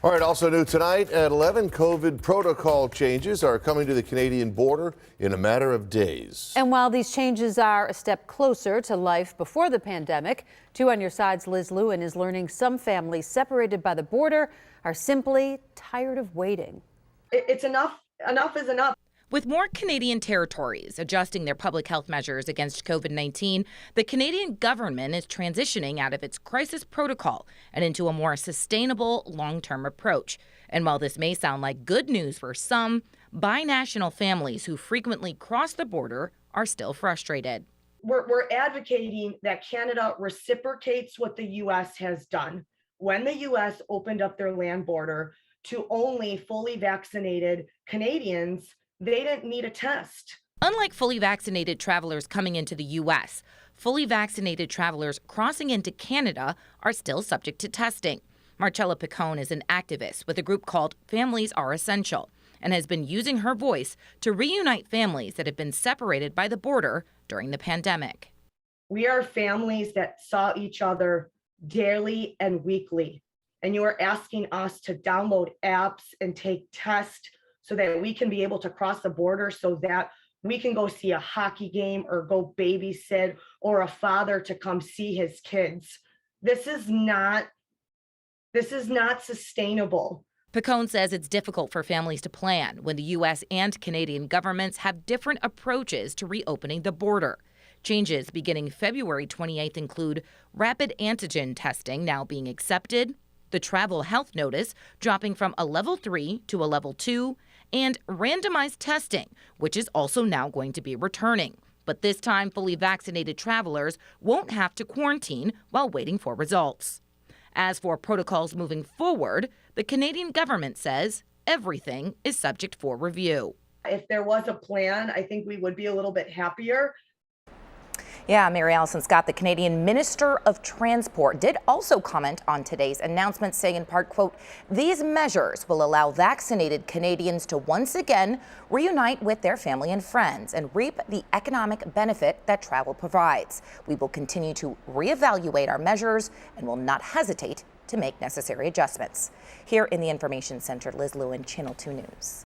All right, also new tonight at 11, COVID protocol changes are coming to the Canadian border in a matter of days. And while these changes are a step closer to life before the pandemic, 2 on your side's Liz Lewin is learning some families separated by the border are simply tired of waiting. It's enough. Enough is enough. With more Canadian territories adjusting their public health measures against COVID-19, the Canadian government is transitioning out of its crisis protocol and into a more sustainable long-term approach. And while this may sound like good news for some, binational families who frequently cross the border are still frustrated. We're advocating that Canada reciprocates what the U.S. has done. When the U.S. opened up their land border to only fully vaccinated Canadians, they didn't need a test. Unlike fully vaccinated travelers coming into the U.S., fully vaccinated travelers crossing into Canada are still subject to testing. Marcella Picone is an activist with a group called Families Are Essential and has been using her voice to reunite families that have been separated by the border during the pandemic. We are families that saw each other daily and weekly, and you are asking us to download apps and take tests so that we can be able to cross the border so that we can go see a hockey game or go babysit, or a father to come see his kids. This is not sustainable. Picone says it's difficult for families to plan when the U.S. and Canadian governments have different approaches to reopening the border. Changes beginning February 28th include rapid antigen testing now being accepted, the travel health notice dropping from a level 3 to a level 2, and randomized testing, which is also now going to be returning. But this time, fully vaccinated travelers won't have to quarantine while waiting for results. As for protocols moving forward, the Canadian government says everything is subject for review. If there was a plan, I think we would be a little bit happier. Yeah, Mary Allison Scott, the Canadian Minister of Transport, did also comment on today's announcement, saying in part, quote, "These measures will allow vaccinated Canadians to once again reunite with their family and friends and reap the economic benefit that travel provides. We will continue to reevaluate our measures and will not hesitate to make necessary adjustments." Here in the Information Center, Liz Lewin, Channel 2 News.